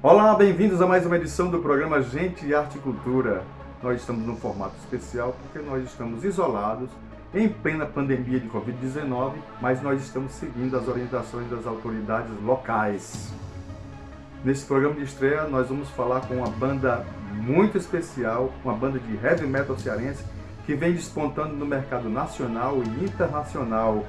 Olá, bem-vindos a mais uma edição do programa Gente, Arte e Cultura. Nós estamos num formato especial porque nós estamos isolados em plena pandemia de Covid-19, mas nós estamos seguindo as orientações das autoridades locais. Nesse programa de estreia, nós vamos falar com uma banda muito especial, uma banda de heavy metal cearense que vem despontando no mercado nacional e internacional.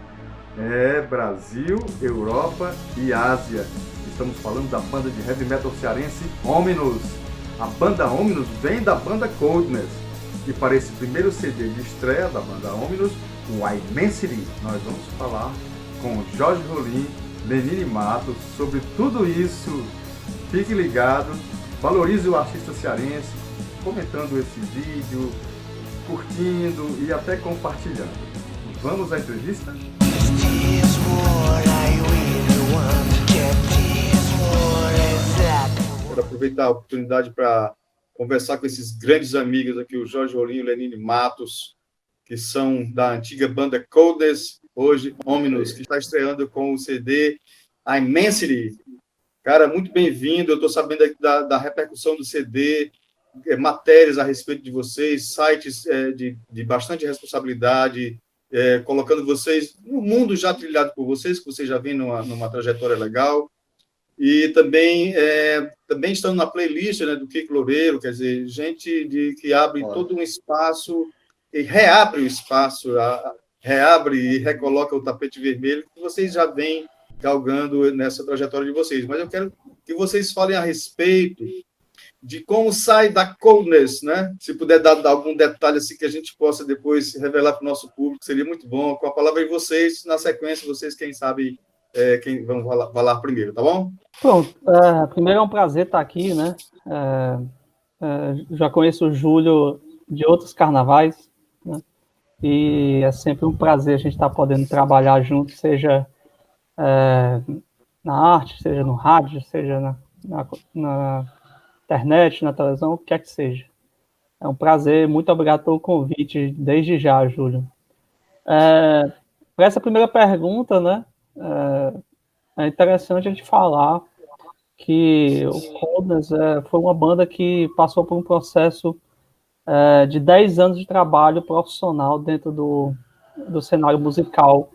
Brasil, Europa e Ásia. Estamos falando da banda de heavy metal cearense Hominus. A banda Hominus vem da banda Coldness. E para esse primeiro CD de estreia da banda Hominus, o Immensity, nós vamos falar com Jorge Rolim, Lenine Matos, sobre tudo isso. Fique ligado, valorize o artista cearense, comentando esse vídeo, curtindo e até compartilhando. Vamos à entrevista? Quero aproveitar a oportunidade para conversar com esses grandes amigos aqui, o Jorge Rolim e o Lenine Matos, que são da antiga banda Coldness, hoje Hominus, que está estreando com o CD Immensity. Cara, muito bem-vindo. Eu estou sabendo da repercussão do CD, matérias a respeito de vocês, sites de bastante responsabilidade, colocando vocês no mundo já trilhado por vocês, que vocês já vêm numa trajetória legal. E também estão na playlist, né, do Kiko Loureiro, quer dizer, gente que abre todo um espaço e reabre o espaço, reabre e recoloca o tapete vermelho, que vocês já vêm galgando nessa trajetória de vocês. Mas eu quero que vocês falem a respeito de como sai da Coldness, né? Se puder dar algum detalhe assim que a gente possa depois revelar para o nosso público, seria muito bom. Com a palavra de vocês, na sequência, vocês, quem sabe, quem vão falar primeiro, tá bom? Pronto, primeiro é um prazer estar aqui, né? Já conheço o Júlio de outros carnavais, né? E é sempre um prazer a gente estar podendo trabalhar junto, seja na arte, seja no rádio, seja na internet, na televisão, o que quer que seja. É um prazer, muito obrigado pelo convite, desde já, Júlio. Para essa primeira pergunta, né? É interessante a gente falar que o Coldness foi uma banda que passou por um processo de 10 anos de trabalho profissional dentro do cenário musical,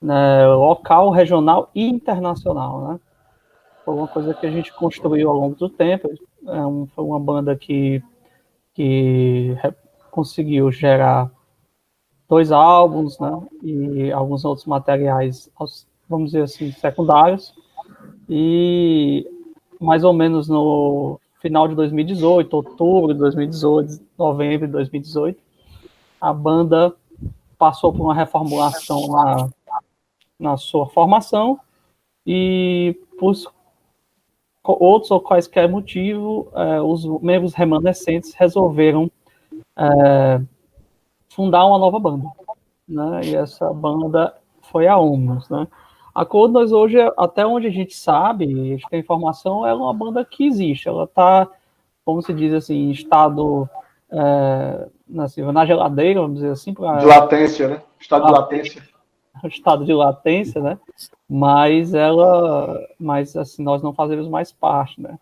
né, local, regional e internacional, né? Foi uma coisa que a gente construiu ao longo do tempo. Foi uma banda que conseguiu gerar 2 álbuns, né, e alguns outros materiais, vamos dizer assim, secundários. E mais ou menos no final de 2018, outubro de 2018, novembro de 2018, a banda passou por uma reformulação na sua formação e, por outros ou quaisquer motivos, os membros remanescentes resolveram fundar uma nova banda, né? E essa banda foi a Hominus, né? A Coldness hoje, até onde a gente sabe, a gente tem informação, é uma banda que existe. Ela está, como se diz assim, em estado na geladeira, vamos dizer assim. De latência, né? Estado de latência. Estado de latência, né? Mas assim, nós não fazemos mais parte, né?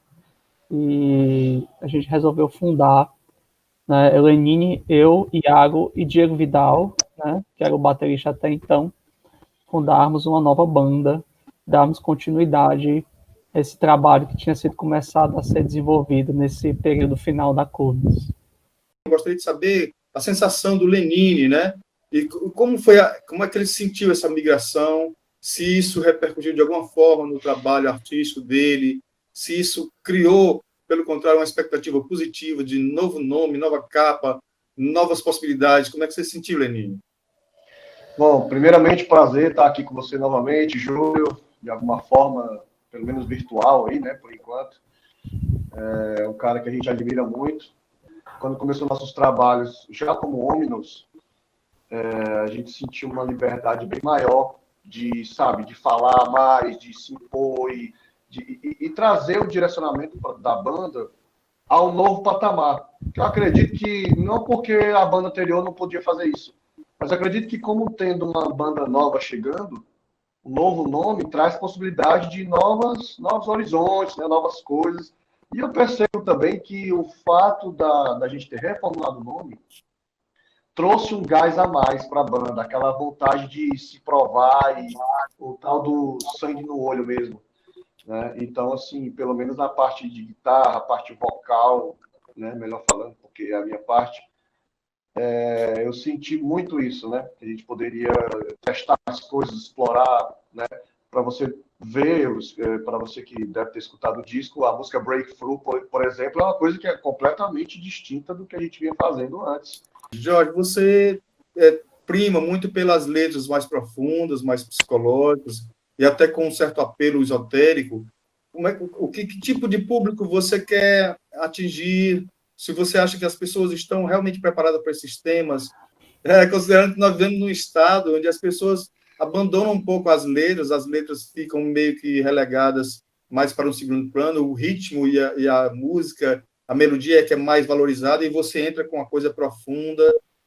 E a gente resolveu fundar, né, Lenine, eu, Iago e Diego Vidal, né, que era o baterista até então, fundarmos uma nova banda, darmos continuidade a esse trabalho que tinha sido começado a ser desenvolvido nesse período final da Coldness. Gostaria de saber a sensação do Lenine, né? E como é que ele sentiu essa migração, se isso repercutiu de alguma forma no trabalho artístico dele, se isso criou, pelo contrário, uma expectativa positiva de novo nome, nova capa, novas possibilidades. Como é que você sentiu, Lenine? Bom, primeiramente, prazer estar aqui com você novamente, Júlio, de alguma forma, pelo menos virtual aí, né, por enquanto. É um cara que a gente admira muito. Quando começou nossos trabalhos, já como Hominus, a gente sentiu uma liberdade bem maior de falar mais, de se impor e trazer o direcionamento da banda ao novo patamar. Eu acredito que, não porque a banda anterior não podia fazer isso, mas acredito que, como tendo uma banda nova chegando, um novo nome traz possibilidade de novos horizontes, né, novas coisas. E eu percebo também que o fato da gente ter reformulado o nome trouxe um gás a mais para a banda, aquela vontade de se provar e o tal do sangue no olho mesmo, né? Então, assim, pelo menos na parte de guitarra, parte vocal, né, melhor falando, porque é a minha parte, eu senti muito isso, né? Que a gente poderia testar as coisas, explorar, né? Para você ver, para você que deve ter escutado o disco, a música Breakthrough, por exemplo, é uma coisa que é completamente distinta do que a gente vinha fazendo antes. Jorge, você prima muito pelas letras mais profundas, mais psicológicas, e até com um certo apelo esotérico. Que tipo de público você quer atingir? Se você acha que as pessoas estão realmente preparadas para esses temas, considerando que nós vivemos num estado onde as pessoas abandonam um pouco as letras ficam meio que relegadas mais para um segundo plano, o ritmo e a música, a melodia é que é mais valorizada, e você entra com uma coisa profunda,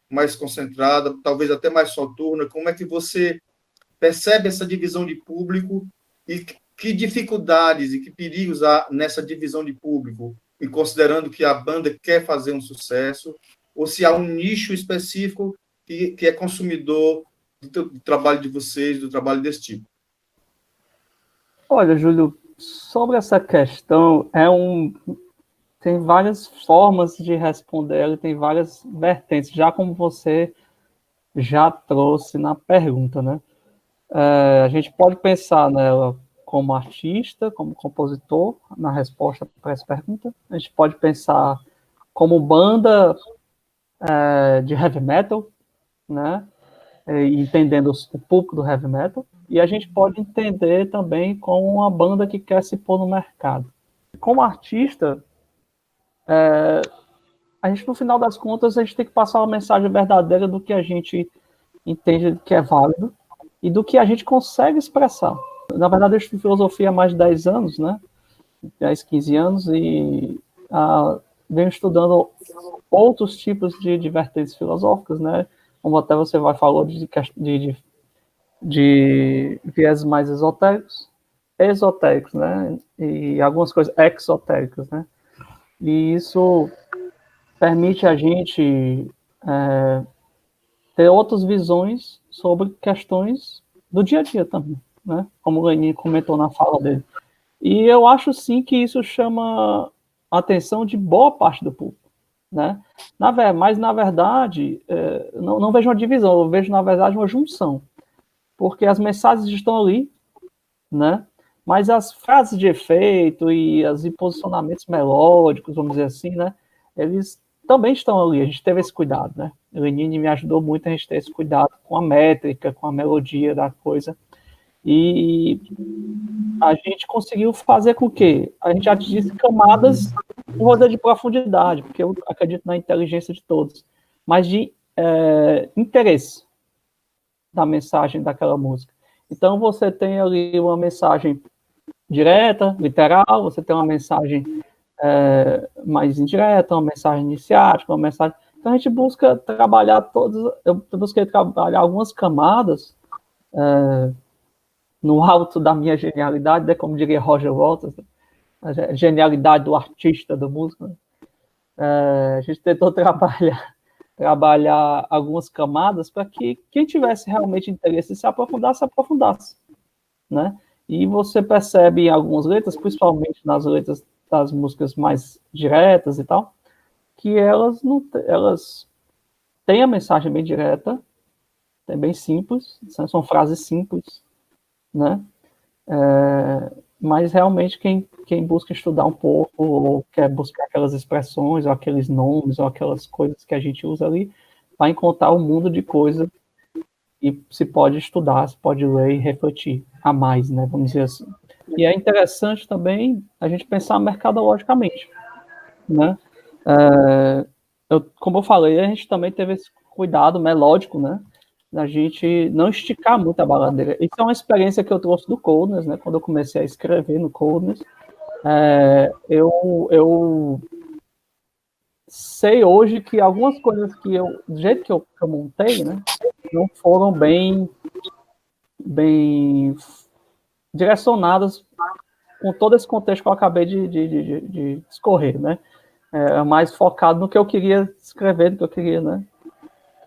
mais concentrada, talvez até mais soturna. Como é que você percebe essa divisão de público e que dificuldades e que perigos há nessa divisão de público, e considerando que a banda quer fazer um sucesso, ou se há um nicho específico que é consumidor do trabalho de vocês, do trabalho desse tipo? Olha, Júlio, sobre essa questão, tem várias formas de responder, ela tem várias vertentes, já como você já trouxe na pergunta, né? A gente pode pensar nela como artista, como compositor, na resposta para essa pergunta. A gente pode pensar como banda de heavy metal, né? Entendendo o público do heavy metal. E a gente pode entender também como uma banda que quer se pôr no mercado. Como artista, a gente, no final das contas, a gente tem que passar uma mensagem verdadeira do que a gente entende que é válido e do que a gente consegue expressar. Na verdade, eu estudo filosofia há mais de 10 anos, né? 10, 15 anos, e venho estudando outros tipos de vertentes filosóficas, né? Como até você falou de viés mais esotéricos, né? E algumas coisas exotéricas, né? E isso permite a gente ter outras visões sobre questões do dia a dia também, né? Como o Lenin comentou na fala dele. E eu acho, sim, que isso chama a atenção de boa parte do público, né? Mas, na verdade, não vejo uma divisão, eu vejo, na verdade, uma junção. Porque as mensagens estão ali, né? Mas as frases de efeito e os posicionamentos melódicos, vamos dizer assim, né? Eles também estão ali, a gente teve esse cuidado, né? O Lenine me ajudou muito a gente ter esse cuidado com a métrica, com a melodia da coisa. E a gente conseguiu fazer com que a gente atingisse camadas de profundidade, porque eu acredito na inteligência de todos, mas de interesse da mensagem daquela música. Então, você tem ali uma mensagem direta, literal, você tem uma mensagem mais indireta, uma mensagem iniciática, uma mensagem... Então, a gente busca trabalhar eu busquei trabalhar algumas camadas no alto da minha genialidade, né, como diria Roger Waters, a genialidade do artista, do músico. Né? A gente tentou trabalhar algumas camadas para que quem tivesse realmente interesse em se aprofundasse, né? E você percebe em algumas letras, principalmente nas letras das músicas mais diretas e tal, que elas têm a mensagem bem direta, é bem simples, são frases simples, né? Mas realmente quem busca estudar um pouco, ou quer buscar aquelas expressões, ou aqueles nomes, ou aquelas coisas que a gente usa ali, vai encontrar um mundo de coisas e se pode estudar, se pode ler e refletir a mais, né? Vamos dizer assim. E é interessante também a gente pensar mercadologicamente, né? Como eu falei, a gente também teve esse cuidado melódico, né? A gente não esticar muito a baladeira. Isso é uma experiência que eu trouxe do Coldness, né? Quando eu comecei a escrever no Coldness, eu sei hoje que algumas coisas do jeito que eu montei, né? Não foram bem bem direcionadas com todo esse contexto que eu acabei de discorrer, né? Mais focado no que eu queria escrever, do que eu queria, né?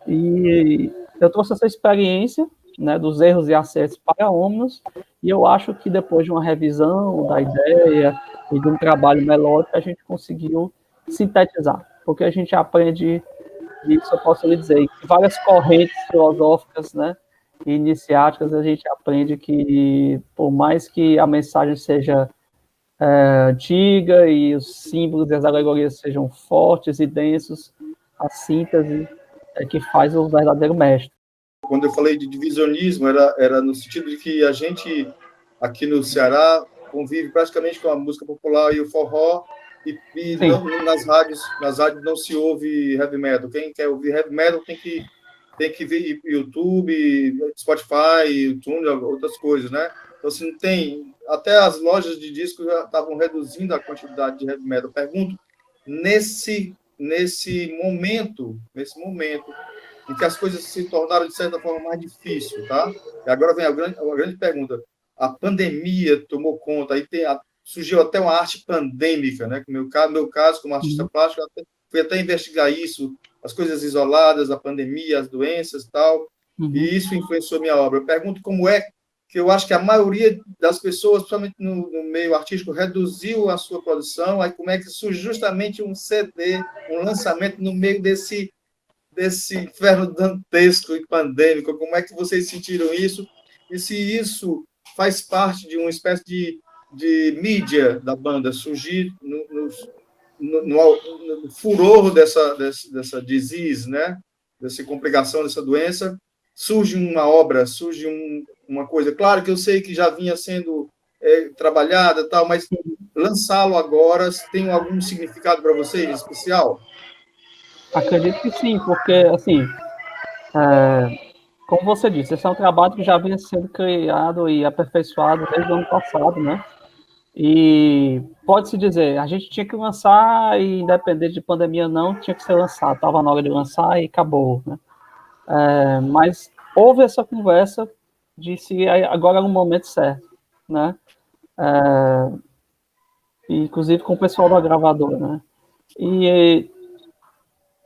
E eu trouxe essa experiência, né, dos erros e acertos para a Omnus, e eu acho que depois de uma revisão da ideia e de um trabalho melódico, a gente conseguiu sintetizar, porque a gente aprende, isso eu posso lhe dizer, que várias correntes filosóficas, né, e iniciáticas, a gente aprende que, por mais que a mensagem seja antiga e os símbolos e as alegorias sejam fortes e densos, a síntese é que faz o verdadeiro mestre. Quando eu falei de divisionismo, era no sentido de que a gente, aqui no Ceará, convive praticamente com a música popular e o forró, e não, nas rádios não se ouve heavy metal. Quem quer ouvir heavy metal tem que ver YouTube, Spotify, iTunes, outras coisas, né? Então, assim, não tem... Até as lojas de discos já estavam reduzindo a quantidade de heavy metal. Pergunto, nesse momento em que as coisas se tornaram, de certa forma, mais difíceis, tá? E agora vem a grande pergunta. A pandemia tomou conta, aí surgiu até uma arte pandêmica, né? No meu caso, como artista plástico, fui até investigar isso, as coisas isoladas, a pandemia, as doenças e tal, e isso influenciou minha obra. Eu pergunto como é que eu acho que a maioria das pessoas, principalmente no meio artístico, reduziu a sua produção, aí como é que surge justamente um CD, um lançamento no meio desse inferno dantesco e pandêmico, como é que vocês sentiram isso? E se isso faz parte de uma espécie de mídia da banda surgir no furor dessa disease, né? Dessa complicação, dessa doença, surge uma obra, surge uma coisa. Claro que eu sei que já vinha sendo trabalhada, tal, mas lançá-lo agora tem algum significado para vocês especial? Acredito que sim, porque, assim, como você disse, esse é um trabalho que já vinha sendo criado e aperfeiçoado desde o ano passado, né? E pode-se dizer, a gente tinha que lançar e, independente de pandemia ou não, tinha que ser lançado. Estava na hora de lançar e acabou, né? Mas houve essa conversa de se agora era o momento certo, né? Inclusive com o pessoal da gravadora, né? E,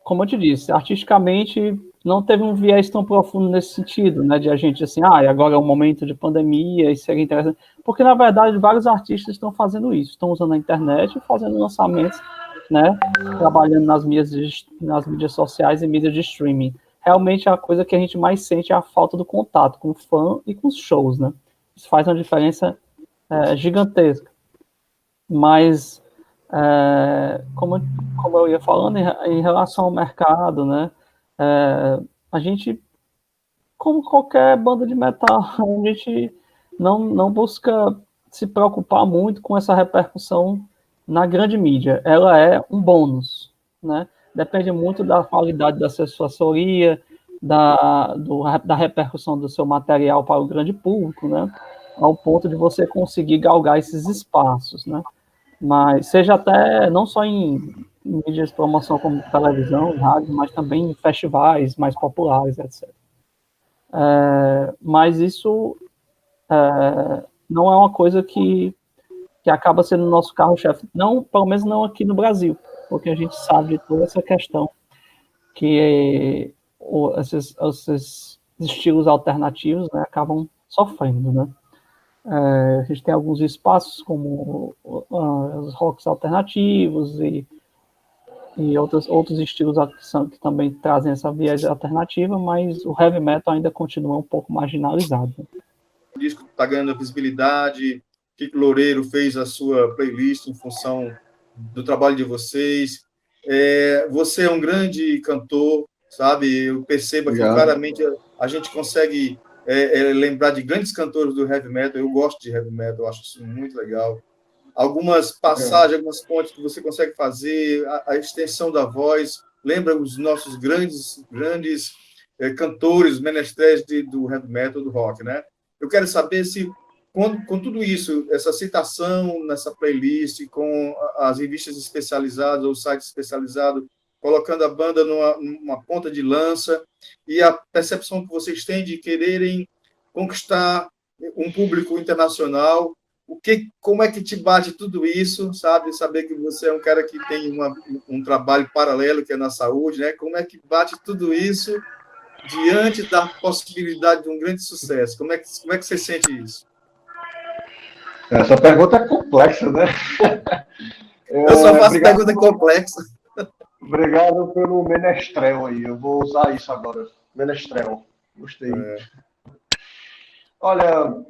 como eu te disse, artisticamente não teve um viés tão profundo nesse sentido, né, de a gente assim, agora é um momento de pandemia e seria interessante, porque na verdade vários artistas estão fazendo isso, estão usando a internet e fazendo lançamentos, né, trabalhando nas mídias sociais e mídias de streaming. Realmente a coisa que a gente mais sente é a falta do contato com o fã e com os shows, né? Isso faz uma diferença gigantesca. Mas como eu ia falando em relação ao mercado, né? A gente, como qualquer banda de metal, a gente não busca se preocupar muito com essa repercussão na grande mídia. Ela é um bônus, né? Depende muito da qualidade da sua assessoria, da repercussão do seu material para o grande público, né? Ao ponto de você conseguir galgar esses espaços, né? Mas seja até não só em mídias de promoção como televisão, rádio, mas também em festivais mais populares, etc. Mas isso não é uma coisa que acaba sendo o nosso carro-chefe, não, pelo menos não aqui no Brasil, porque a gente sabe de toda essa questão que esses estilos alternativos, né, acabam sofrendo, né? A gente tem alguns espaços como os rocks alternativos e outros estilos que também trazem essa viés alternativa, mas o heavy metal ainda continua um pouco marginalizado. O disco está ganhando visibilidade, Kiko Loureiro fez a sua playlist em função do trabalho de vocês. Você é um grande cantor, sabe? Eu percebo que claramente a gente consegue lembrar de grandes cantores do heavy metal. Eu gosto de heavy metal, eu acho isso muito legal. Algumas passagens, algumas pontes que você consegue fazer, a extensão da voz, lembra os nossos grandes cantores, menestréis do heavy metal, do rock, né? Eu quero saber se, com tudo isso, essa citação nessa playlist, com as revistas especializadas, ou sites especializados, colocando a banda numa ponta de lança, e a percepção que vocês têm de quererem conquistar um público internacional. Como é que te bate tudo isso, sabe? Saber que você é um cara que tem um trabalho paralelo, que é na saúde, né? Como é que bate tudo isso diante da possibilidade de um grande sucesso? Como é que você sente isso? Essa pergunta é complexa, né? Eu só faço pergunta complexa. Obrigado pelo menestrel aí. Eu vou usar isso agora. Menestrel. Gostei. Olha,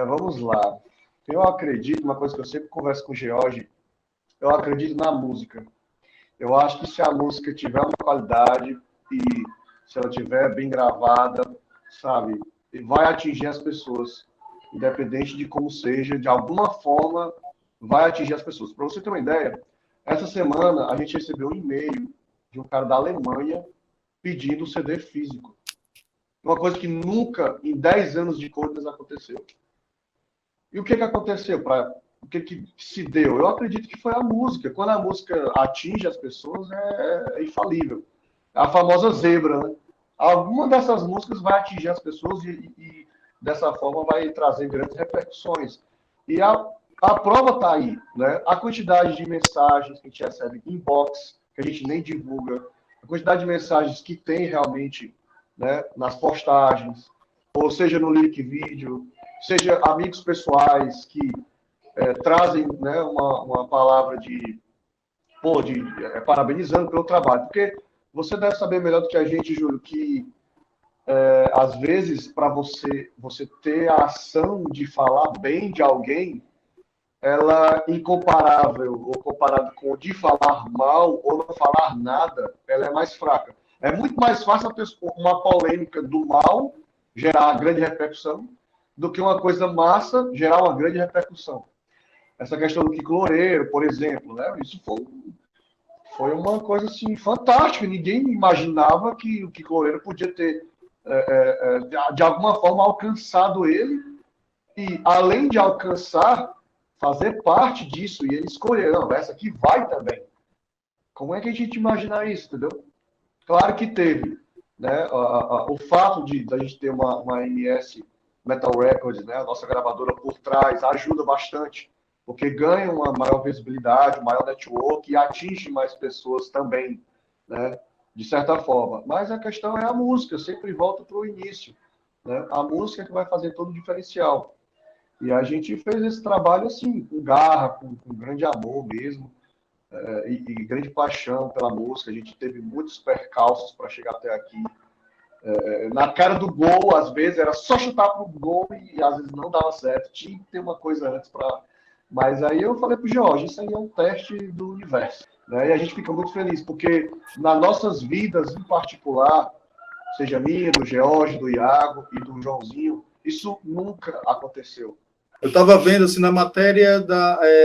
vamos lá. Eu acredito, uma coisa que eu sempre converso com o George, eu acredito na música. Eu acho que se a música tiver uma qualidade e se ela tiver bem gravada, sabe, vai atingir as pessoas. Independente de como seja, de alguma forma, vai atingir as pessoas. Para você ter uma ideia, essa semana a gente recebeu um e-mail de um cara da Alemanha pedindo o CD físico. Uma coisa que nunca, em 10 anos de Coldness, aconteceu. E o que aconteceu? O que se deu? Eu acredito que foi a música. Quando a música atinge as pessoas, é infalível. É a famosa zebra, né? Alguma dessas músicas vai atingir as pessoas e dessa forma vai trazer grandes repercussões. E a prova está aí, né? A quantidade de mensagens que a gente recebe em inbox, que a gente nem divulga, a quantidade de mensagens que tem realmente, né, nas postagens, ou seja no link vídeo, seja amigos pessoais que trazem, né, uma palavra de parabenizando pelo trabalho. Porque você deve saber melhor do que a gente, Júlio, que às vezes, para você ter a ação de falar bem de alguém, ela incomparável, ou comparado com o de falar mal ou não falar nada, ela é mais fraca. É muito mais fácil uma polêmica do mal gerar uma grande repercussão do que uma coisa massa gerar uma grande repercussão. Essa questão do Kiko Loureiro, por exemplo, né? Isso foi uma coisa assim, fantástica. Ninguém imaginava que o Kiko Loureiro podia ter, de alguma forma, alcançado ele e, além de alcançar, fazer parte disso. E ele escolher, não, essa aqui vai também. Como é que a gente imagina isso, entendeu? Claro que teve, né? O fato da gente ter uma MS Metal Records, né? A nossa gravadora por trás, ajuda bastante, porque ganha uma maior visibilidade, um maior network e atinge mais pessoas também, né? De certa forma. Mas a questão é a música, eu sempre volto para o início, né? A música que vai fazer todo o diferencial. E a gente fez esse trabalho assim, com garra, com grande amor mesmo, e grande paixão pela música. A gente teve muitos percalços para chegar até aqui. Na cara do gol, às vezes, era só chutar para o gol e às vezes não dava certo. Tinha que ter uma coisa antes para... Mas aí eu falei para o George, isso aí é um teste do universo. Né? E a gente fica muito feliz, porque nas nossas vidas, em particular, seja minha, do George, do Iago e do Joãozinho, isso nunca aconteceu. Eu estava vendo assim, na matéria,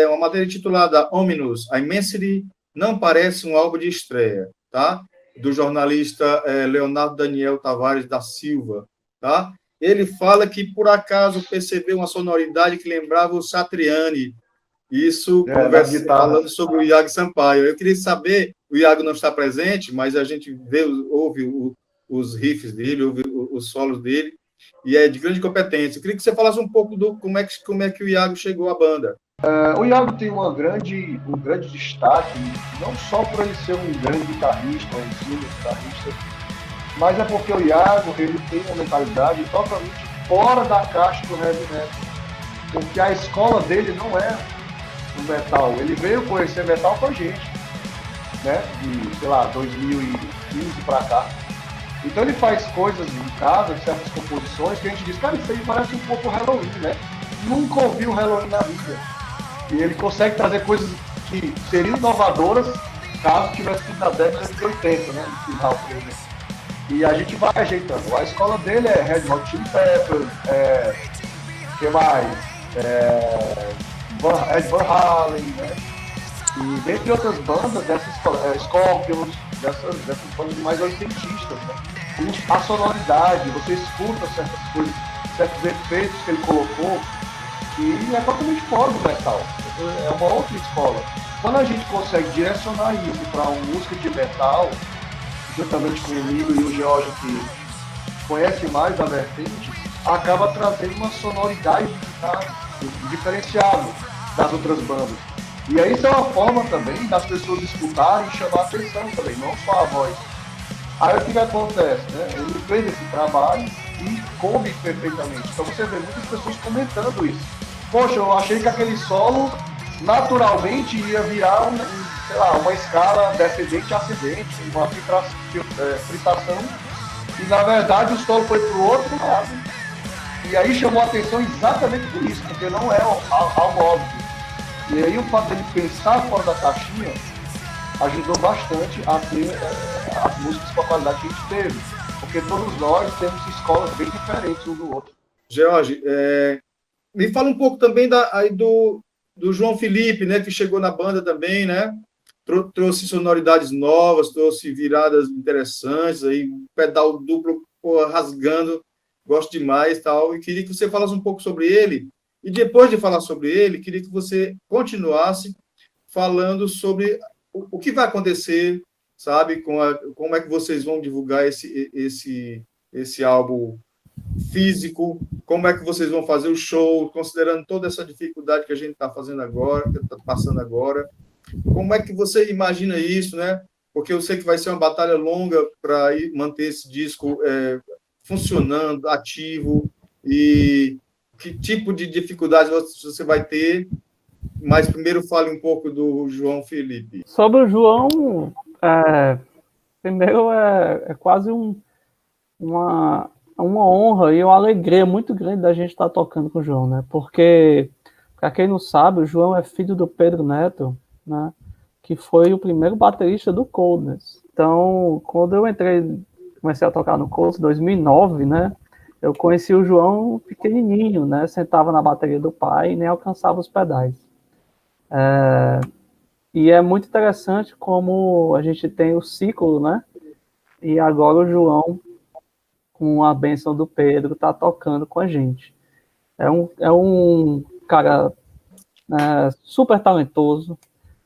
uma matéria titulada Ominous, A Immensity não parece um álbum de estreia, tá? Do jornalista Leonardo Daniel Tavares da Silva, tá? Ele fala que, por acaso, percebeu uma sonoridade que lembrava o Satriani. Isso, falando sobre o Iago Sampaio. Eu queria saber, o Iago não está presente, mas a gente ouve os riffs dele, ouve os solos dele, e é de grande competência. Eu queria que você falasse um pouco do como é que o Iago chegou à banda. O Iago tem um grande destaque, não só por ele ser um grande guitarrista, um exímio guitarrista, mas é porque o Iago ele tem uma mentalidade totalmente fora da caixa do heavy metal. Porque a escola dele não é o metal. Ele veio conhecer metal com a gente, né? De, sei lá, 2015 para cá. Então ele faz coisas em casa, certas composições, que a gente diz, cara, isso aí parece um pouco Halloween, né? Nunca ouviu Halloween na vida. E ele consegue trazer coisas que seriam inovadoras caso tivesse sido na década de 80, né? No final, por exemplo. E a gente vai ajeitando. A escola dele é Red Hot Chili Peppers, que mais? Ed Van Halen, né? E dentre outras bandas, dessas Scorpions, dessas bandas mais oitentistas, né? A sonoridade, você escuta certas coisas, certos efeitos que ele colocou, que é totalmente fora do metal. É uma outra escola. Quando a gente consegue direcionar isso para uma música de metal, juntamente comigo e o George, que conhece mais da vertente, acaba trazendo uma sonoridade diferenciada das outras bandas. E aí isso é uma forma também das pessoas escutarem e chamar a atenção também, não só a voz. Aí o que acontece, né? Ele fez esse trabalho e coube perfeitamente. Então você vê muitas pessoas comentando isso. Poxa, eu achei que aquele solo naturalmente ia virar sei lá, uma escala descendente ascendente, uma fritação, e na verdade o solo foi para o outro lado. E aí chamou a atenção exatamente por isso, porque não é algo óbvio. E aí o fato dele pensar fora da caixinha ajudou bastante a ter as músicas com a qualidade que a gente teve. Porque todos nós temos escolas bem diferentes um do outro. George, me fala um pouco também aí do João Felipe, né, que chegou na banda também, né? Trouxe sonoridades novas, trouxe viradas interessantes, aí, pedal duplo, pô, rasgando, gosto demais, tal, e queria que você falasse um pouco sobre ele, e depois de falar sobre ele, queria que você continuasse falando sobre o que vai acontecer, sabe, como é que vocês vão divulgar esse álbum físico, como é que vocês vão fazer o show, considerando toda essa dificuldade que a gente está fazendo agora, que está passando agora. Como é que você imagina isso, né? Porque eu sei que vai ser uma batalha longa para manter esse disco funcionando, ativo, e que tipo de dificuldades você vai ter. Mas primeiro fale um pouco do João Felipe. Sobre o João, primeiro é quase uma honra e uma alegria muito grande da gente estar tocando com o João, né? Porque, para quem não sabe, o João é filho do Pedro Neto, né? Que foi o primeiro baterista do Coldness. Então, quando eu comecei a tocar no Coldness em 2009, né? Eu conheci o João pequenininho, né? Sentava na bateria do pai e nem alcançava os pedais. E é muito interessante como a gente tem o ciclo, né? E agora o João, com a bênção do Pedro, tá tocando com a gente. É um cara super talentoso,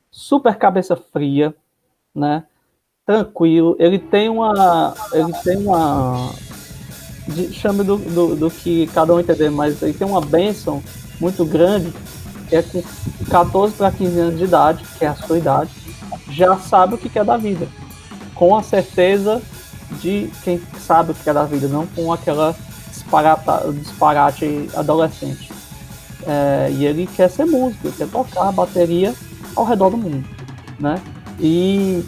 super cabeça fria, né? Tranquilo. Ele tem chame do que cada um entender, mas ele tem uma bênção muito grande, que é com 14 para 15 anos de idade, que é a sua idade, já sabe o que é da vida, com a certeza de quem sabe o que é da vida, não com aquela disparate adolescente. E ele quer ser músico, ele quer tocar a bateria ao redor do mundo, né? E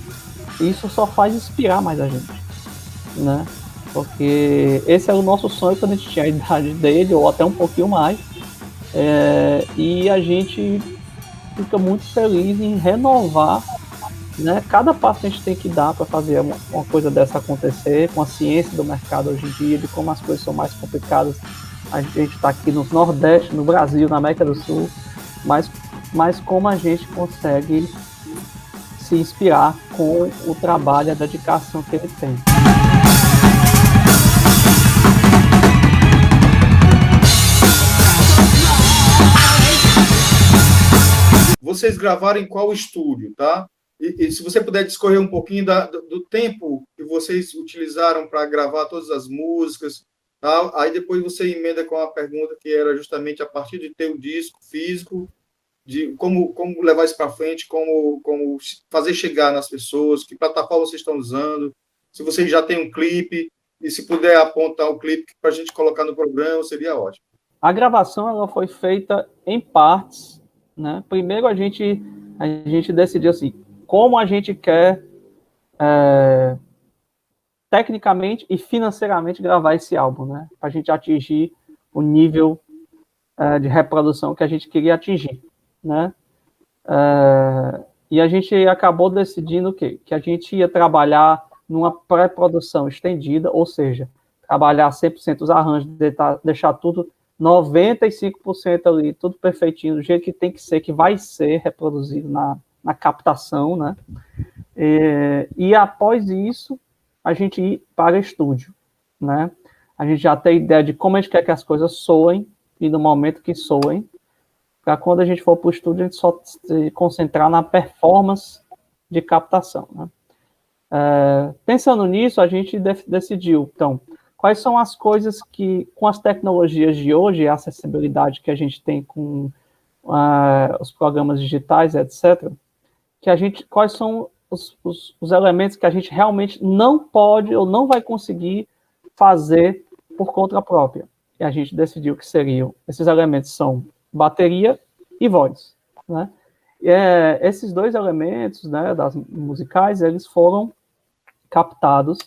isso só faz inspirar mais a gente, né? Porque esse é o nosso sonho quando a gente tinha a idade dele, ou até um pouquinho mais, e a gente fica muito feliz em renovar, né, cada passo que a gente tem que dar para fazer uma coisa dessa acontecer, com a ciência do mercado hoje em dia, de como as coisas são mais complicadas. A gente está aqui no Nordeste, no Brasil, na América do Sul, mas como a gente consegue se inspirar com o trabalho e a dedicação que ele tem. Vocês gravaram em qual estúdio, tá? E se você puder discorrer um pouquinho do tempo que vocês utilizaram para gravar todas as músicas, tá? Aí depois você emenda com a pergunta que era justamente a partir de ter o disco físico, de como levar isso para frente, como fazer chegar nas pessoas, que plataforma vocês estão usando, se vocês já têm um clipe, e se puder apontar o clipe para a gente colocar no programa, seria ótimo. A gravação ela foi feita em partes, né? Primeiro a gente decidiu assim, como a gente quer tecnicamente e financeiramente gravar esse álbum, né? Para a gente atingir o nível de reprodução que a gente queria atingir, né? E a gente acabou decidindo o quê? Que a gente ia trabalhar numa pré-produção estendida, ou seja, trabalhar 100% os arranjos, deixar tudo 95% ali, tudo perfeitinho, do jeito que tem que ser, que vai ser reproduzido na captação, né? E após isso, a gente ir para estúdio, né? A gente já tem ideia de como a gente quer que as coisas soem, e no momento que soem, para quando a gente for para o estúdio, a gente só se concentrar na performance de captação, né? Pensando nisso, a gente decidiu, então, quais são as coisas que, com as tecnologias de hoje, a acessibilidade que a gente tem com os programas digitais, etc., quais são os elementos que a gente realmente não pode ou não vai conseguir fazer por conta própria. E a gente decidiu que seriam, esses elementos são bateria e voz, né? Esses dois elementos, né, das musicais, eles foram captados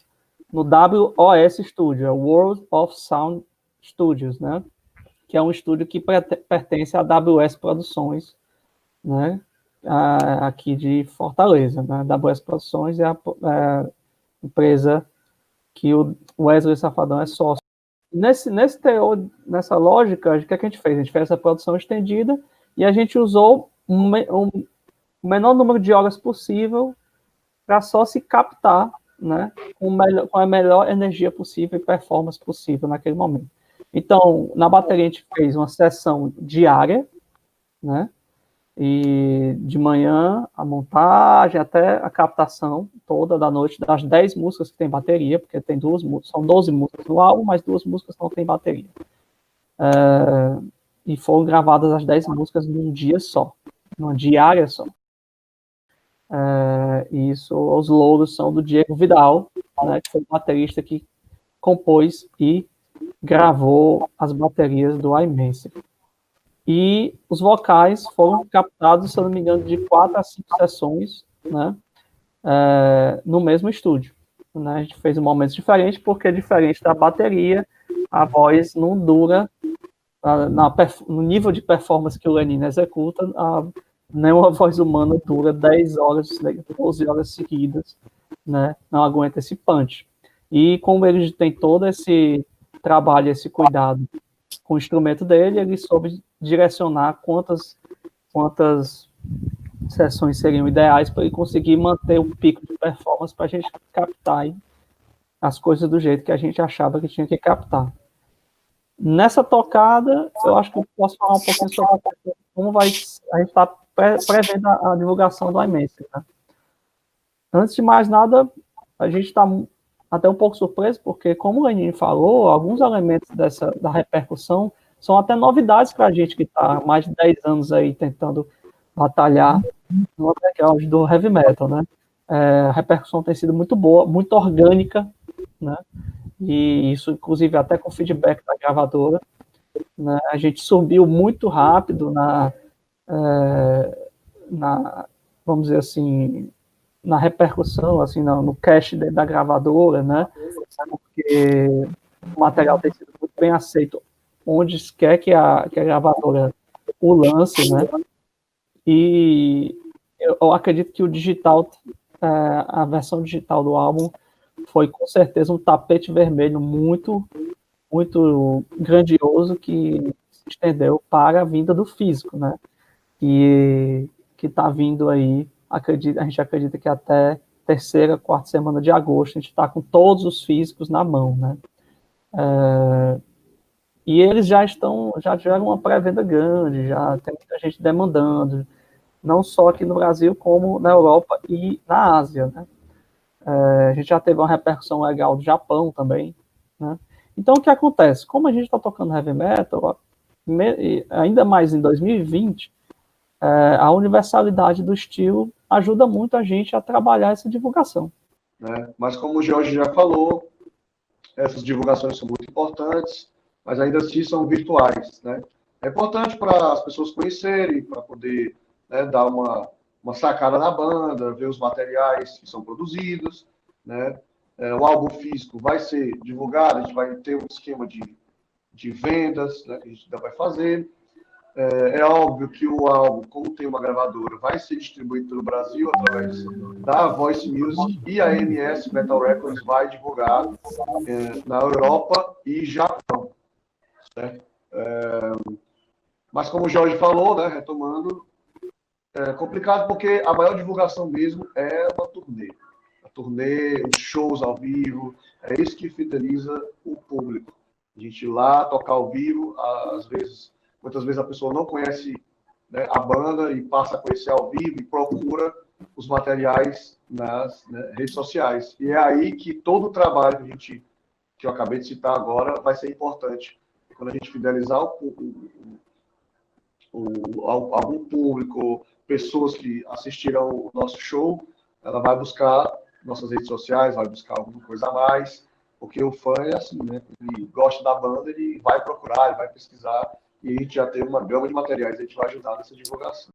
no WOS Studio, World of Sound Studios, né, que é um estúdio que pertence à AWS Produções, né, aqui de Fortaleza, né? A AWS Produções é a empresa que o Wesley Safadão é sócio. Nessa lógica, o que a gente fez? A gente fez essa produção estendida e a gente usou o menor número de horas possível para só se captar, né, com a melhor energia possível e performance possível naquele momento. Então, na bateria a gente fez uma sessão diária, né, e de manhã a montagem até a captação toda da noite das 10 músicas que tem bateria, porque tem são 12 músicas no álbum, mas 2 músicas não tem bateria. E foram gravadas as 10 músicas num dia só, numa diária só. Os louros são do Diego Vidal, né, que foi o baterista que compôs e gravou as baterias do iMassive. E os vocais foram captados, se eu não me engano, de 4 a 5 sessões, né, no mesmo estúdio. Né? A gente fez em momentos diferentes, porque diferente da bateria, a voz não dura, no nível de performance que o Lenine executa, nenhuma voz humana dura 10 horas, 12 horas seguidas, né? Não aguenta esse punch. E como ele tem todo esse trabalho, esse cuidado com o instrumento dele, ele soube direcionar quantas sessões seriam ideais para ele conseguir manter o pico de performance para a gente captar aí as coisas do jeito que a gente achava que tinha que captar. Nessa tocada, eu acho que eu posso falar um pouquinho sobre como a gente está prevendo a divulgação do iMassive, né? Antes de mais nada, a gente está até um pouco surpreso, porque, como o Lenine falou, alguns elementos da repercussão são até novidades para a gente que está há mais de 10 anos aí tentando batalhar no background do heavy metal, né? A repercussão tem sido muito boa, muito orgânica, né? E isso, inclusive, até com feedback da gravadora, né? A gente subiu muito rápido vamos dizer assim, na repercussão, assim, no cache da gravadora, né? Porque o material tem sido muito bem aceito onde quer que a gravadora o lance, né? E eu acredito que o digital, a versão digital do álbum foi com certeza um tapete vermelho muito, muito grandioso que se estendeu para a vinda do físico, né? E que está vindo aí, a gente acredita que até terceira, quarta semana de agosto a gente está com todos os físicos na mão, né? E eles já tiveram uma pré-venda grande, já tem muita gente demandando, não só aqui no Brasil, como na Europa e na Ásia, né? A gente já teve uma repercussão legal do Japão também, né? Então, o que acontece? Como a gente está tocando heavy metal, ainda mais em 2020, a universalidade do estilo ajuda muito a gente a trabalhar essa divulgação. Mas como o Jorge já falou, essas divulgações são muito importantes, mas ainda assim são virtuais, né? É importante para as pessoas conhecerem, para poder, né, dar uma sacada na banda, ver os materiais que são produzidos, né? O álbum físico vai ser divulgado, a gente vai ter um esquema de vendas, né, que a gente ainda vai fazer. É óbvio que o álbum, como tem uma gravadora, vai ser distribuído pelo Brasil através da Voice Music, e a MS Metal Records vai divulgar na Europa e Japão. Certo? Mas como o Jorge falou, né, retomando, é complicado porque a maior divulgação mesmo é uma turnê. A turnê, os shows ao vivo, é isso que fideliza o público. A gente ir lá, tocar ao vivo, muitas vezes a pessoa não conhece, né, a banda e passa a conhecer ao vivo e procura os materiais nas, né, redes sociais. E é aí que todo o trabalho que a gente que eu acabei de citar agora vai ser importante. Quando a gente fidelizar algum público, pessoas que assistirão o nosso show, ela vai buscar nossas redes sociais, vai buscar alguma coisa a mais, porque o fã é assim, né? Ele gosta da banda, ele vai procurar, ele vai pesquisar, e a gente já tem uma gama de materiais, a gente vai ajudar nessa divulgação.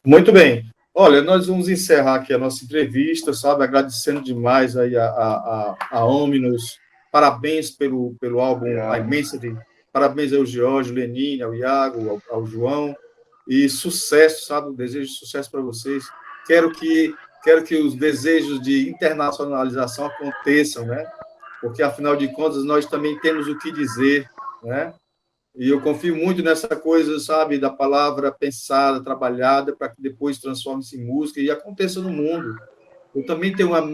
Muito bem. Olha, nós vamos encerrar aqui a nossa entrevista, sabe? Agradecendo demais aí a Omnus. Parabéns pelo álbum A Immensity. Parabéns ao Jorge, ao Lenine, ao Iago, ao João. E sucesso, sabe? Desejo de sucesso para vocês. Quero que os desejos de internacionalização aconteçam, né? Porque, afinal de contas, nós também temos o que dizer, né? E eu confio muito nessa coisa, sabe, da palavra pensada, trabalhada, para que depois transforme-se em música e aconteça no mundo. Eu também tenho o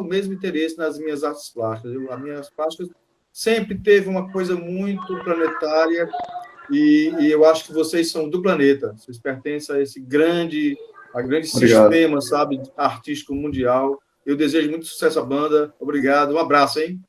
mesmo interesse nas minhas artes plásticas. As minhas plásticas sempre teve uma coisa muito planetária e eu acho que vocês são do planeta. Vocês pertencem a esse grande sistema, sabe, artístico mundial. Eu desejo muito sucesso à banda. Obrigado. Um abraço, hein?